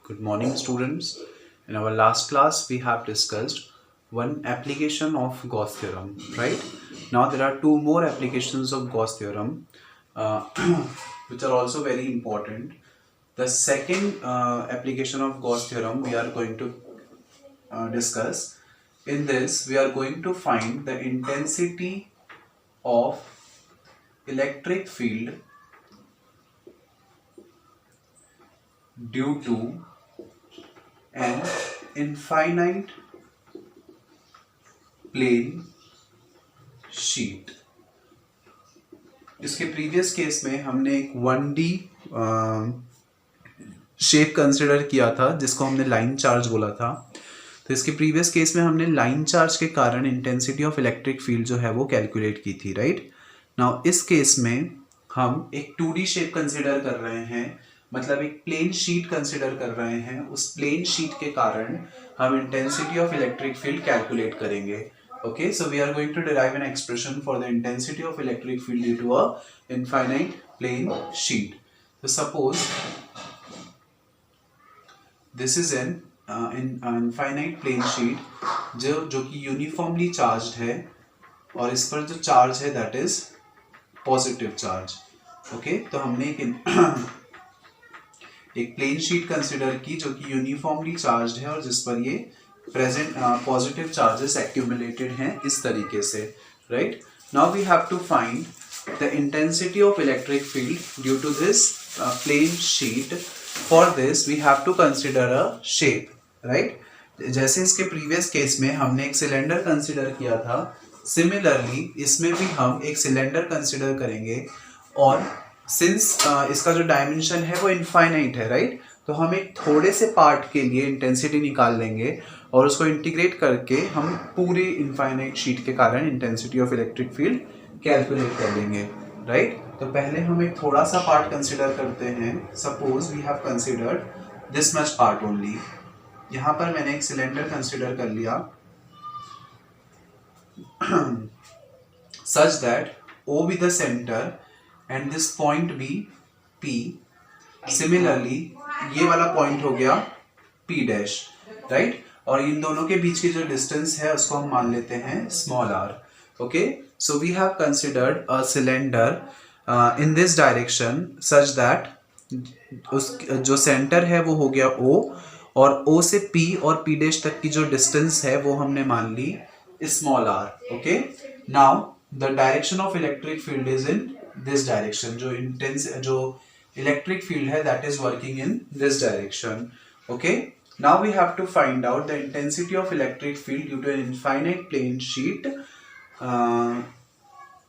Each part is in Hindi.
Good morning, students. In our last class, we have discussed one application of Gauss theorem, right? Now, there are two more applications of Gauss theorem, uh, which are also very important. The second application of Gauss theorem we are going to discuss. In this, we are going to find the intensity of electric field due to an infinite plane sheet. इसके प्रीवियस केस में हमने एक 1D शेप कंसिडर किया था जिसको हमने लाइन चार्ज बोला था। तो इसके प्रीवियस केस में हमने लाइन चार्ज के कारण इंटेंसिटी ऑफ इलेक्ट्रिक फील्ड जो है वो कैलकुलेट की थी, राइट। नाउ इस केस में हम एक 2D शेप कंसिडर कर रहे हैं, मतलब एक प्लेन शीट कंसिडर कर रहे हैं। उस प्लेन शीट के कारण हम intensity of electric field calculate करेंगे। Okay, so we are going to derive an expression for the intensity of electric field due to a infinite plane sheet. So suppose this is an infinite plane sheet जो कि यूनिफॉर्मली चार्ज्ड है और इस पर जो चार्ज है that is positive charge. Okay, तो हमने एक प्लेन शीट कंसिडर की जो कि यूनिफॉर्मली चार्ज्ड है और जिस पर ये प्रेजेंट पॉजिटिव चार्जेस एक्यूमुलेटेड हैं इस तरीके से, right. Now we have to find the intensity of electric field due to this plane sheet. For this we have to consider a shape, right. जैसे इसके प्रीवियस केस में हमने एक सिलेंडर कंसिडर किया था, सिमिलरली इसमें भी हम एक सिलेंडर कंसिडर करेंगे और सिंस इसका जो डायमेंशन है वो इनफाइनाइट है, राइट, तो हम एक थोड़े से पार्ट के लिए इंटेंसिटी निकाल लेंगे और उसको इंटीग्रेट करके हम पूरी इनफाइनाइट शीट के कारण intensity of electric field calculate कर लेंगे, राइट। तो पहले हम एक थोड़ा सा पार्ट कंसिडर करते हैं। Suppose we have considered this much part only. यहाँ पर मैंने एक सिलेंडर कंसिडर कर लिया such that O be the center and this point be P. Similarly, ये वाला पॉइंट हो गया P डैश, राइट, और इन दोनों के बीच की जो डिस्टेंस है उसको हम मान लेते हैं small r। Okay, so we have considered a cylinder in this direction such that उस जो सेंटर है वो हो गया O और O से P और P डैश तक की जो डिस्टेंस है वो हमने मान ली small r। Okay, now the direction of electric field is in this direction. जो electric field है that is working in this direction. Okay, now we have to find out the intensity of electric field due to an infinite plane sheet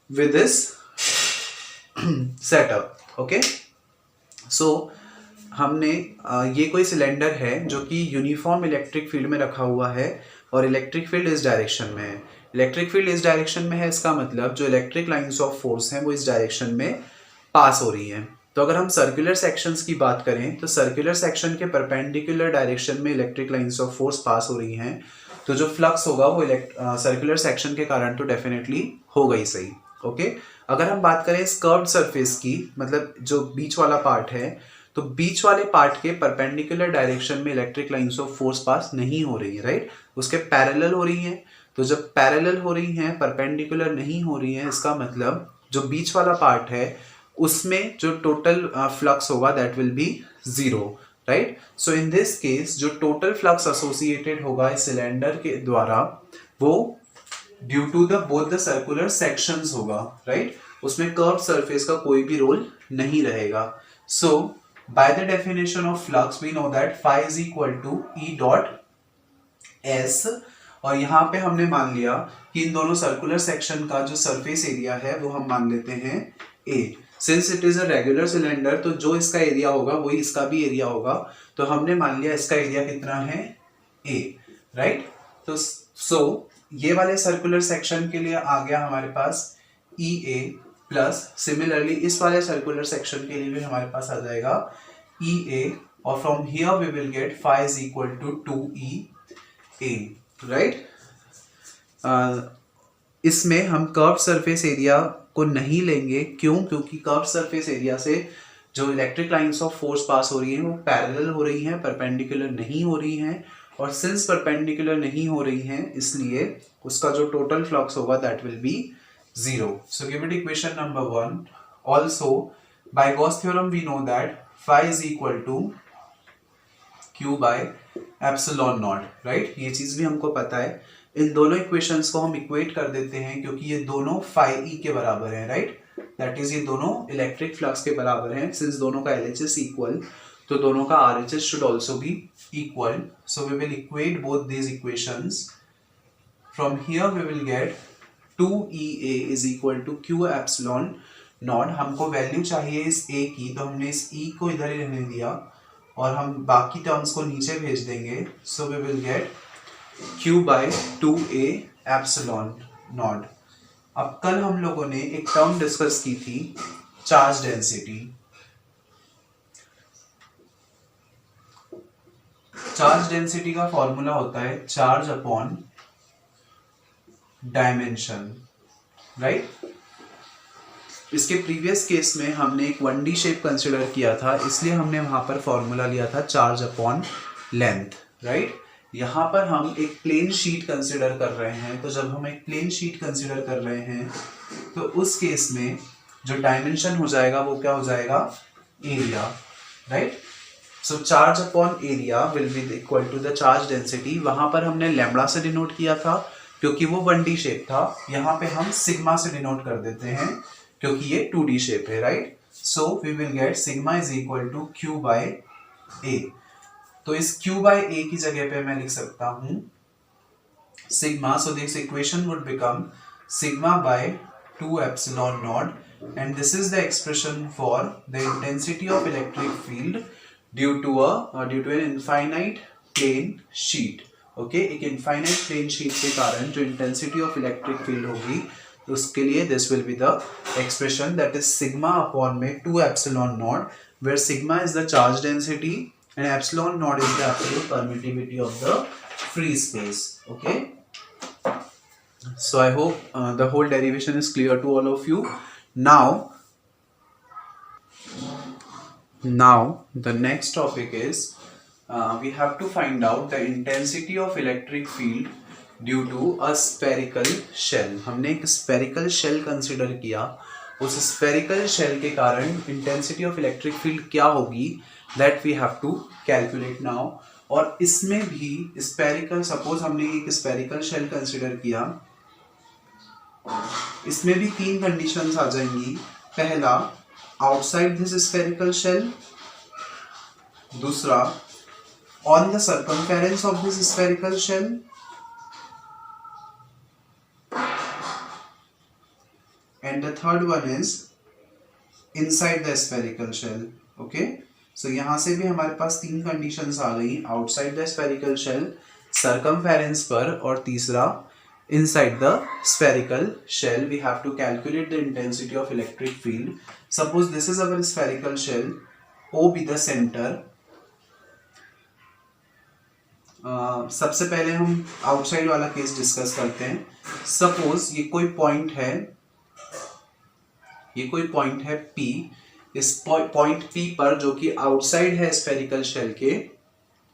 with this setup. Okay, so हमने ये कोई सिलेंडर है जो कि यूनिफॉर्म इलेक्ट्रिक फील्ड में रखा हुआ है और इलेक्ट्रिक फील्ड इस डायरेक्शन में है। इलेक्ट्रिक फील्ड इस डायरेक्शन में है, इसका मतलब जो इलेक्ट्रिक लाइंस ऑफ फोर्स हैं वो इस डायरेक्शन में पास हो रही हैं। तो अगर हम सर्कुलर सेक्शंस की बात करें तो सर्कुलर सेक्शन के परपेंडिकुलर डायरेक्शन में electric lines of force pass हो रही हैं, तो जो फ्लक्स होगा वो सर्कुलर सेक्शन के कारण तो डेफिनेटली होगा ही सही। ओके, अगर हम बात करें इस कर्व्ड सरफेस की, मतलब जो बीच वाला पार्ट है, तो बीच वाले पार्ट के परपेंडिकुलर डायरेक्शन में electric lines of force pass नहीं हो रही है, राइट, उसके पैरेलल हो रही हैं। तो जब पैरेलल हो रही हैं, परपेंडिकुलर नहीं हो रही हैं, इसका मतलब जो बीच वाला पार्ट है उसमें जो टोटल फ्लक्स होगा that will be zero, right. So in this case जो टोटल फ्लक्स एसोसिएटेड होगा इस सिलेंडर के द्वारा वो due to the both the circular sections होगा, राइट, उसमें कर्व सरफेस का कोई भी रोल नहीं रहेगा। So by the definition of flux we know that phi is equal to E dot S, और यहाँ पे हमने मान लिया कि इन दोनों सर्कुलर सेक्शन का जो सरफेस एरिया है वो हम मान लेते हैं A। Since it is a regular cylinder तो जो इसका एरिया होगा वही इसका भी एरिया होगा, तो हमने मान लिया इसका एरिया कितना है A, राइट। तो सो ये वाले सर्कुलर सेक्शन के लिए आ गया हमारे पास EA प्लस सिमिलरली इस वाले सर्कुलर सेक्शन के लिए भी हमारे पास आ जाएगा EA और from here we will get phi is equal to 2EA, right. इसमें हम कर्व सरफेस एरिया को नहीं लेंगे, क्यों? क्योंकि कर्व सरफेस एरिया से जो electric lines of force pass हो रही हैं वो पैरेलल हो रही हैं, परपेंडिकुलर नहीं हो रही हैं, और सिंस परपेंडिकुलर नहीं हो रही हैं इसलिए उसका जो टोटल फ्लक्स होगा that will B 0. So give it equation number 1. Also by Gauss theorem we know that phi is equal to q by epsilon naught, right? ये चीज भी हमको पता है. इन दोनों इक्वेशंस को हम इक्वेट कर देते हैं क्योंकि ये दोनों phi e के बराबर हैं, राइट? दैट इज ये दोनों इलेक्ट्रिक फ्लक्स के बराबर हैं. सिंस दोनों का LHS इक्वल तो दोनों का RHS should also be equal. So we will equate both these equations. From here we will get 2EA is equal to Q epsilon not. हमको वैल्यू चाहिए इस A की, तो हमने इस E को इधर ही रहने दिया और हम बाकी टर्म्स को नीचे भेज देंगे. So we will get Q by 2A epsilon not. अब कल हम लोगों ने एक टर्म डिस्कस की थी, चार्ज डेंसिटी. चार्ज डेंसिटी का फॉर्मूला होता है चार्ज अपॉन डायमेंशन, राइट? इसके प्रीवियस केस में हमने एक 1D शेप कंसिडर किया था, इसलिए हमने वहां पर फॉर्मूला लिया था चार्ज अपॉन लेंथ, राइट? यहाँ पर हम एक प्लेन शीट कंसिडर कर रहे हैं. तो जब हम एक प्लेन शीट कंसिडर कर रहे हैं तो उस केस में जो डायमेंशन हो जाएगा वो क्या हो जाएगा? Area, right? So charge upon area will be equal to the charge density. वहां पर हमने लैम्बडा से डिनोट किया था क्योंकि वो 1D शेप था. यहाँ पे हम सिग्मा से डिनोट कर देते हैं क्योंकि ये 2D शेप है, right? So we will get sigma is equal to Q by A. तो इस Q बाय A की जगह पे मैं लिख सकता हूं sigma. So this equation would become sigma by 2 epsilon not and this is the expression for the intensity of electric field due to an infinite plane sheet. Okay, एक इनफाइनाइट प्लेन शीट के कारण जो इंटेंसिटी ऑफ इलेक्ट्रिक फील्ड होगी तो उसके लिए this will be the expression that is sigma upon में 2 epsilon naught, where sigma is the charge density and epsilon naught is the absolute permittivity of the free space. Okay, so I hope the whole derivation is clear to all of you. Now the next topic is we have to find out the intensity of electric field due to a spherical shell. हमने एक spherical shell consider किया. उस spherical shell के कारण intensity of electric field क्या होगी that we have to calculate now. और इसमें भी spherical, suppose हमने एक spherical shell consider किया, इसमें भी 3 conditions आ जाएंगी. पहला, outside this spherical shell. दूसरा, on the circumference of this spherical shell. And the third one is inside the spherical shell. Okay, so यहाँ से भी हमारे पास 3 कंडीशंस आ गई, outside the spherical shell, circumference पर, और तीसरा inside the spherical shell. We have to calculate the intensity of electric field. Suppose this is our spherical shell, O be the centre. सबसे पहले हम आउटसाइड वाला केस डिस्कस करते हैं. सपोज ये कोई पॉइंट है P. इस पॉइंट P पर जो कि आउटसाइड है स्फेरिकल शेल के,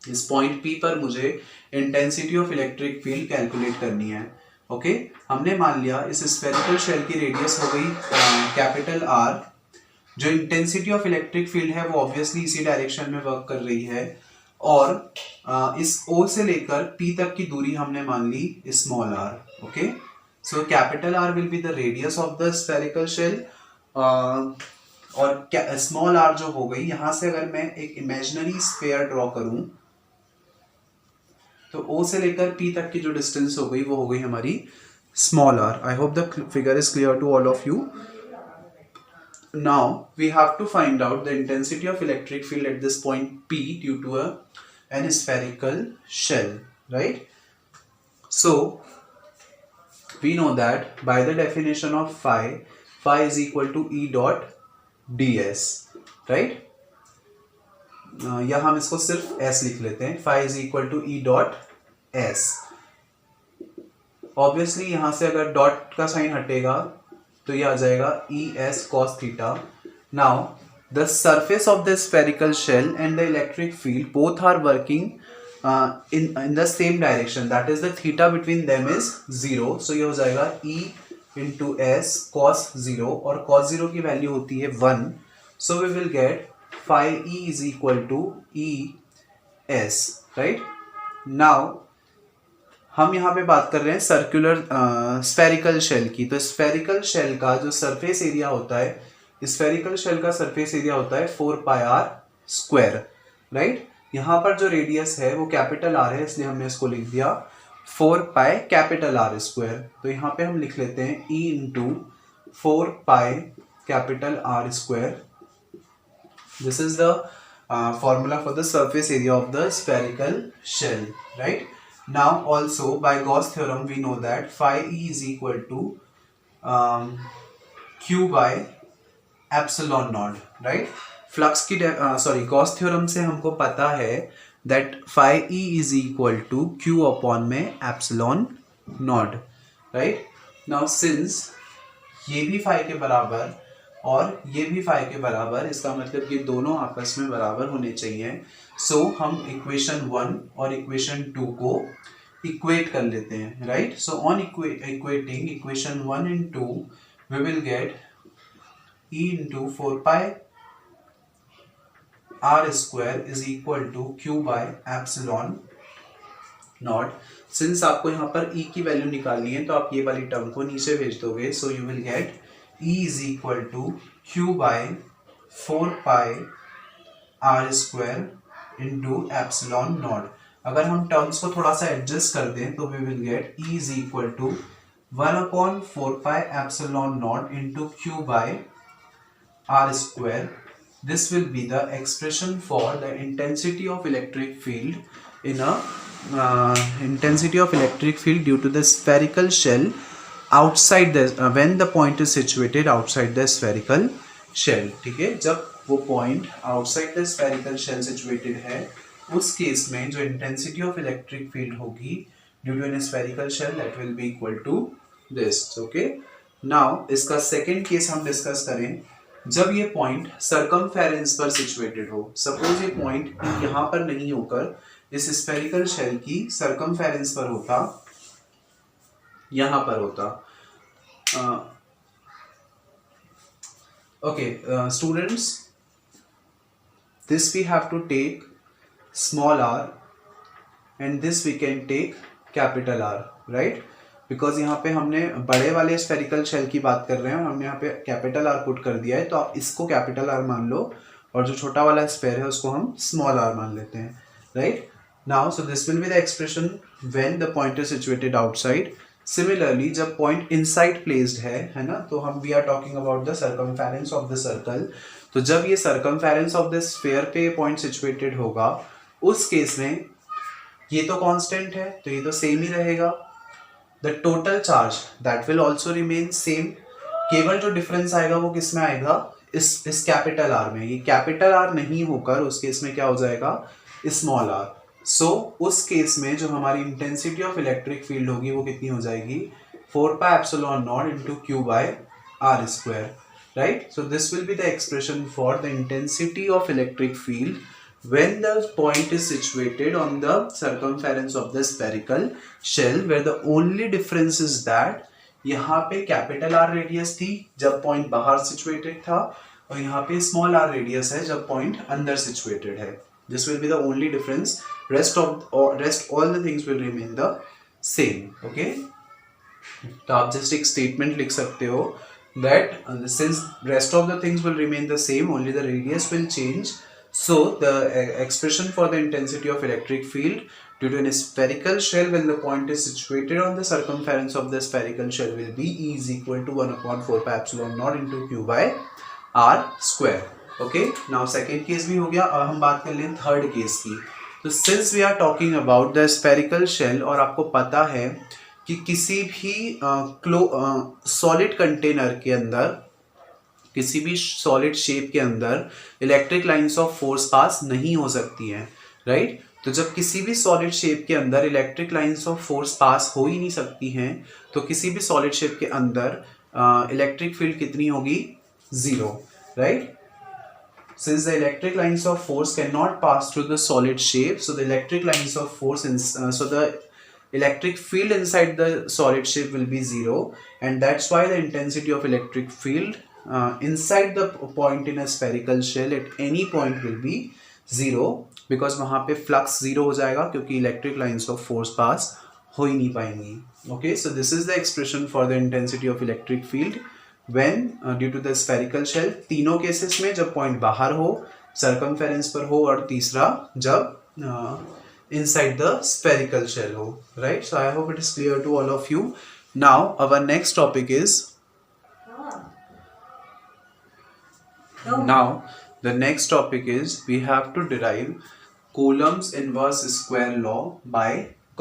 इस पॉइंट P पर मुझे intensity of electric field calculate करनी है. ओके, हमने मान लिया इस स्फेरिकल शेल की रेडियस हो गई कैपिटल R. जो इंटेंसिटी ऑफ इलेक्ट्रिक फील्ड है वो ऑब्वियसली इसी डायरेक्शन में वर्क कर रही है, और इस O से लेकर P तक की दूरी हमने मान ली small r. Okay, so capital R will be the radius of the spherical shell, और स्मॉल r जो हो गई, यहां से अगर मैं एक इमेजिनरी स्फीयर ड्रॉ करूं तो O से लेकर P तक की जो डिस्टेंस हो गई वो हो गई हमारी small r. I hope the figure is clear to all of you. Now we have to find out the intensity of electric field at this point P due to an spherical shell, right? So we know that by the definition of phi is equal to E dot ds, right? या हम इसको सिर्फ s लिख लेते हैं. phi is equal to E dot s. Obviously यहां से अगर डॉट का साइन हटेगा तो ये आ जाएगा E s cos theta. Now the surface of the spherical shell and the electric field both are working in the same direction, that is the theta between them is 0. So ये हो जाएगा E into S cos 0 और cos 0 की वैल्यू होती है 1. So we will get phi E is equal to E S, right? Now हम यहाँ पे बात कर रहे हैं सर्कुलर स्फेरिकल शेल की. तो स्फेरिकल शेल का जो सरफेस एरिया होता है, स्फेरिकल शेल का सरफेस एरिया होता है 4 पाई आर स्क्वायर, राइट. यहाँ पर जो रेडियस है वो कैपिटल आर है, इसलिए हमने इसको लिख दिया 4 पाई कैपिटल आर स्क्वायर. तो यहाँ पे हम लिख लेते हैं E into 4 pi capital R square. This is the formula for the surface area of the spherical shell, right? Now also by Gauss theorem we know that phi E is equal to Q by epsilon naught, right? Flux की गॉस थ्योरम से हमको पता है that phi E is equal to Q upon में epsilon naught, right? Now since ये भी phi के बराबर और ये भी phi के बराबर, इसका मतलब ये दोनों आपस में बराबर होने चाहिए. सो हम इक्वेशन 1 और इक्वेशन 2 को इक्वेट कर लेते हैं, right. So on equating equation 1 and 2 we will get E into 4 pi r square is equal to Q by epsilon naught. Since आपको यहाँ पर E की वैल्यू निकालनी है तो आप ये वाली टर्म को नीचे भेज दोगे. So you will get E is equal to Q by 4 pi r square into epsilon naught. अगर हम टर्म्स को थोड़ा सा एडजस्ट कर दें तो we will get E is equal to 1 upon 4 pi epsilon naught into Q by r square. This will be the expression for the intensity of electric field in a intensity of electric field due to the spherical shell outside the when the point is situated outside the spherical shell. ठीक है, जब वो point outside the spherical shell situated है उस केस में जो इंटेंसिटी ऑफ इलेक्ट्रिक फील्ड होगी due to an spherical shell that will be equal to this. Okay, now इसका सेकेंड केस हम डिस्कस करें जब ये पॉइंट सर्कमफेरेंस पर सिचुएटेड हो. सपोज ये पॉइंट यहाँ पर नहीं होकर इस स्फेरिकल शेल की सर्कमफेरेंस पर होता, यहाँ पर होता. Okay, students, this we have to take small r and this we can take capital R, right? Because यहाँ पे हमने बड़े वाले स्फेरिकल शेल की बात कर रहे हैं, हमने यहाँ पे कैपिटल R पुट कर दिया है, तो आप इसको कैपिटल R मान लो और जो छोटा वाला स्फेयर है उसको हम स्मॉल r मान लेते हैं, right? Now, so this will be the expression when the point is situated outside. Similarly, जब पॉइंट इनसाइड प्लेस्ड है ना, तो हम we are talking about the circumference of the circle. तो जब ये सर्कमफेरेंस ऑफ द स्फीयर पे पॉइंट सिचुएटेड होगा उस केस में ये तो कांस्टेंट है तो ये तो सेम ही रहेगा. The total charge that will also remain same. केवल जो डिफरेंस आएगा वो किस में आएगा, इस कैपिटल आर में. ये कैपिटल आर नहीं होकर उस केस में क्या हो जाएगा, स्मॉल आर. सो उस केस में जो हमारी इंटेंसिटी ऑफ इलेक्ट्रिक फील्ड होगी वो कितनी हो जाएगी, 4 pi epsilon naught into Q by r square, right. So this will be the expression for the intensity of electric field when the point is situated on the circumference of the spherical shell, where the only difference is that यहाँ पे कैपिटल R रेडियस थी जब पॉइंट बाहर सिचुएटेड था और यहाँ पे स्मॉल r रेडियस है जब पॉइंट अंदर सिचुएटेड है. This will be the only difference. Rest all the things will remain the same. Okay. तो आप just एक statement लिख सकते हो that since rest of the things will remain the same, only the radius will change. So the expression for the intensity of electric field due to a spherical shell when the point is situated on the circumference of the spherical shell will be E is equal to 1 upon 4 pi epsilon naught into Q by R square. Okay, now second case भी हो गया. अब हम बात कर लें थर्ड केस की. तो since we are talking about the spherical shell और आपको पता है कि किसी भी सॉलिड कंटेनर के अंदर, किसी भी सॉलिड शेप के अंदर electric lines of force pass नहीं हो सकती हैं, राइट. तो जब किसी भी सॉलिड शेप के अंदर electric lines of force pass हो ही नहीं सकती हैं तो किसी भी सॉलिड शेप के अंदर इलेक्ट्रिक फील्ड कितनी होगी, 0, right. since the electric lines of force cannot pass through the solid shape, so the electric lines of force so the electric field inside the solid shape will be zero, and that's why the intensity of electric field inside the point in a spherical shell at any point will be zero, because वहाँ पे flux zero हो जाएगा क्योंकि electric lines of force pass हो ही नहीं पाएंगी. Okay, so this is the expression for the intensity of electric field when due to the spherical shell. तीनों केसेस में जब पॉइंट बाहर हो, सर्कमफेरेंस पर हो, और तीसरा जब inside the spherical shell ho, right? So I hope it is clear to all of you. Now our next topic is the next topic is we have to derive Coulomb's inverse square law by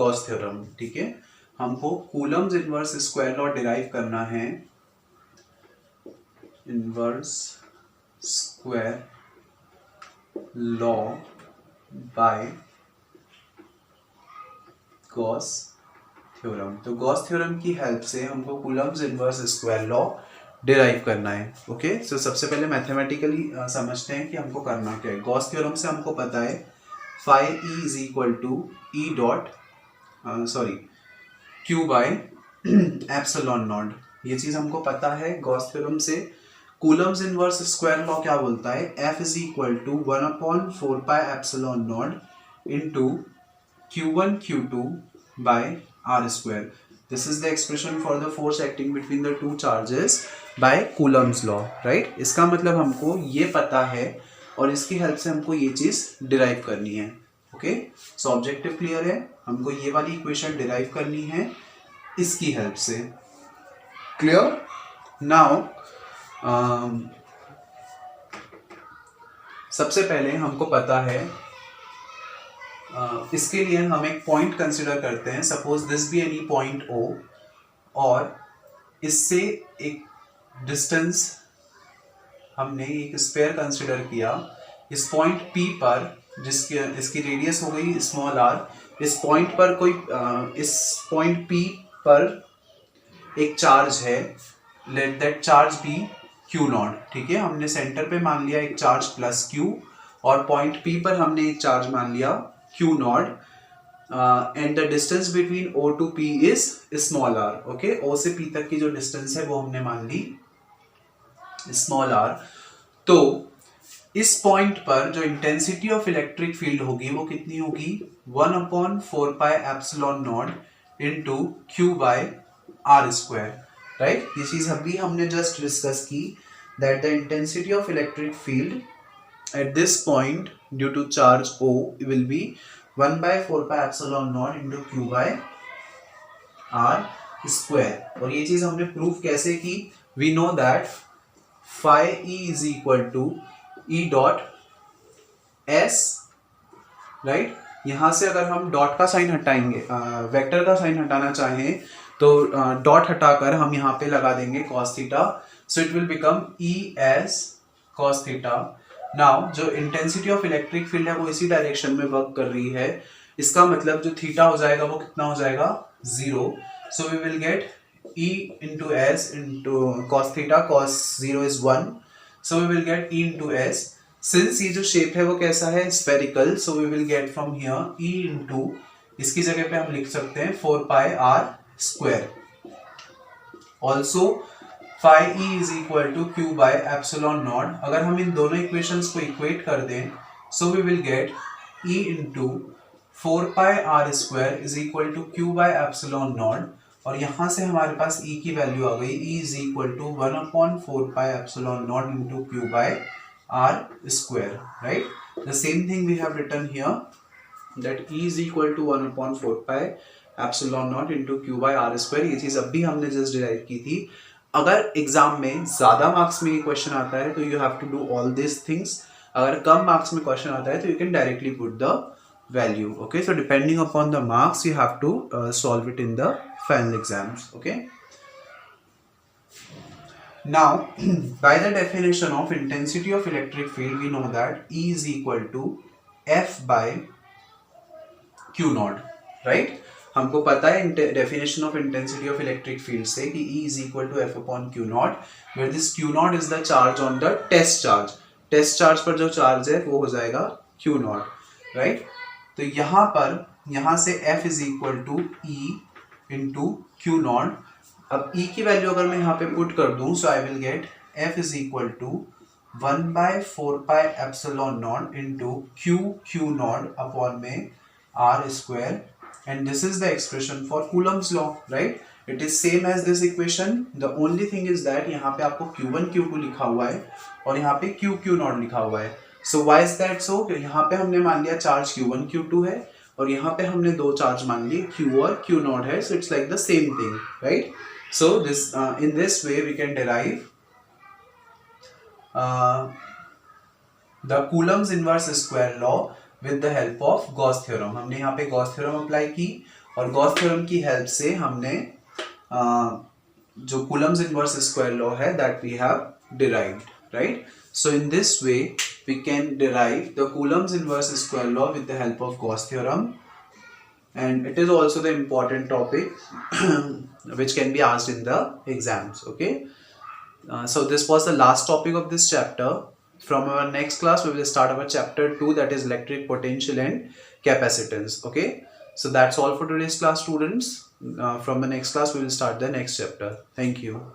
Gauss theorem. ठीक है, हमको Coulomb's inverse square law derive करना है. Inverse square law by Gauss theorem. तो गॉस थ्योरम की हेल्प से हमको Coulomb's inverse square law derive करना है. ओके, सो सबसे पहले मैथमेटिकली समझते हैं कि हमको करना क्या है. गॉस थ्योरम से हमको पता है phi E is equal to E dot Q by epsilon naught. ये चीज हमको पता है गॉस थ्योरम से. कूलम्स इनवर्स स्क्वायर लॉ क्या बोलता है? F is equal to 1/4 pi epsilon naught into Q1 Q2 by R square. This is the expression for the force acting between the two charges by Coulomb's law, right? इसका मतलब हमको ये पता है और इसकी हेल्प से हमको ये चीज डिराइव करनी है. ओके, सो ऑब्जेक्टिव क्लियर है. हमको ये वाली इक्वेशन डिराइव करनी है इसकी हेल्प से. क्लियर? नाउ सबसे पहले हमको पता है इसके लिए हम एक पॉइंट कंसिडर करते हैं. Suppose this be any point O, और इससे एक डिस्टेंस हमने एक स्फीयर कंसिडर किया. इस पॉइंट P पर इसकी रेडियस हो गई स्मॉल r. इस पॉइंट पर इस पॉइंट P पर एक चार्ज है. Let that charge be Q naught. ठीक है, हमने सेंटर पे मान लिया एक चार्ज प्लस Q, और पॉइंट P पर हमने एक चार्ज मान लिया Q naught, and the distance between O to P is small r. Okay, O से P तक की जो डिस्टेंस है वो हमने मान ली स्मॉल r. तो इस पॉइंट पर जो इंटेंसिटी ऑफ इलेक्ट्रिक फील्ड होगी वो कितनी होगी? 1/4 pi epsilon naught into Q by R square. Right, ये चीज अभी हमने जस्ट डिस्कस की, that the intensity of electric field at this point due to charge O will be 1/4 pi epsilon naught into Q by R square. और ये चीज हमने प्रूफ कैसे की? We know that phi E is equal to E dot S, right? यहाँ से अगर हम डॉट का साइन हटाएंगे, वेक्टर का साइन हटाना चाहें तो डॉट हटाकर हम यहाँ पे लगा देंगे cos theta. So it will become E as cos theta. Now जो इंटेंसिटी ऑफ इलेक्ट्रिक फील्ड है वो इसी डायरेक्शन में वर्क कर रही है. इसका मतलब जो थीटा हो जाएगा वो कितना हो जाएगा? 0. So we will get E into S into cos theta. Cos 0 is 1, so we will get E into S. Since ये जो शेप है वो कैसा है? Spherical. So we will get from here E into, इसकी जगह पे हम लिख सकते हैं 4 pi R square. Also phi E is equal to Q by epsilon naught. अगर हम इन दोनों इक्वेशंस को इक्वेट कर दें, so we will get E into 4 pi R square is equal to Q by epsilon naught. और यहाँ से हमारे पास E की वैल्यू आ गई. E is equal to 1/4 pi epsilon naught into Q by R square. Right, the same thing we have written here, that E is equal to 1/4 pi epsilon naught into Q by R square. ये चीज अभी हमने जस्ट डिराइव की थी. अगर एग्जाम में ज्यादा मार्क्स में ये क्वेश्चन आता है तो you have to do all this things. अगर कम मार्क्स में क्वेश्चन आता है तो you can directly put the value. Okay, so depending upon the marks you have to solve it in the final exams. Okay, now by the definition of intensity of electric field we know that E is equal to F by Q naught. Right, हमको पता है definition of intensity of electric field से कि E is equal to F upon Q naught, where this Q naught is the charge on the test charge. Test charge पर जो चार्ज है वो हो जाएगा Q नॉट, राइट। तो यहाँ से F is equal to E into q naught. अब E की वैल्यू अगर मैं यहाँ पे पुट कर दूं, so I will get F is equal to 1/4πε0 into q naught upon में R square, and this is the expression for Coulomb's law, right? It is same as this equation. The only thing is that यहाँ पे आपको Q1 Q2 लिखा हुआ है और यहाँ पे Q नॉट लिखा हुआ है। So why is that so? यहाँ पे हमने मान लिया चार्ज Q1 Q2 है और यहाँ पे हमने दो चार्ज मान लिए Q और Q नॉट है, so it's like the same thing, right? So this in this way we can derive the Coulomb's inverse square law with the help of Gauss theorem। हमने यहाँ पे Gauss theorem अप्लाई की और Gauss theorem की हेल्प से हमने जो Coulomb's inverse square law है that we have derived, right? So in this way we can derive the Coulomb's inverse square law with the help of Gauss theorem, and it is also the important topic which can be asked in the exams, okay? So this was the last topic of this chapter. From our next class we will start our chapter 2, that is electric potential and capacitance, okay? So that's all for today's class, students. From the next class we will start the next chapter. Thank you.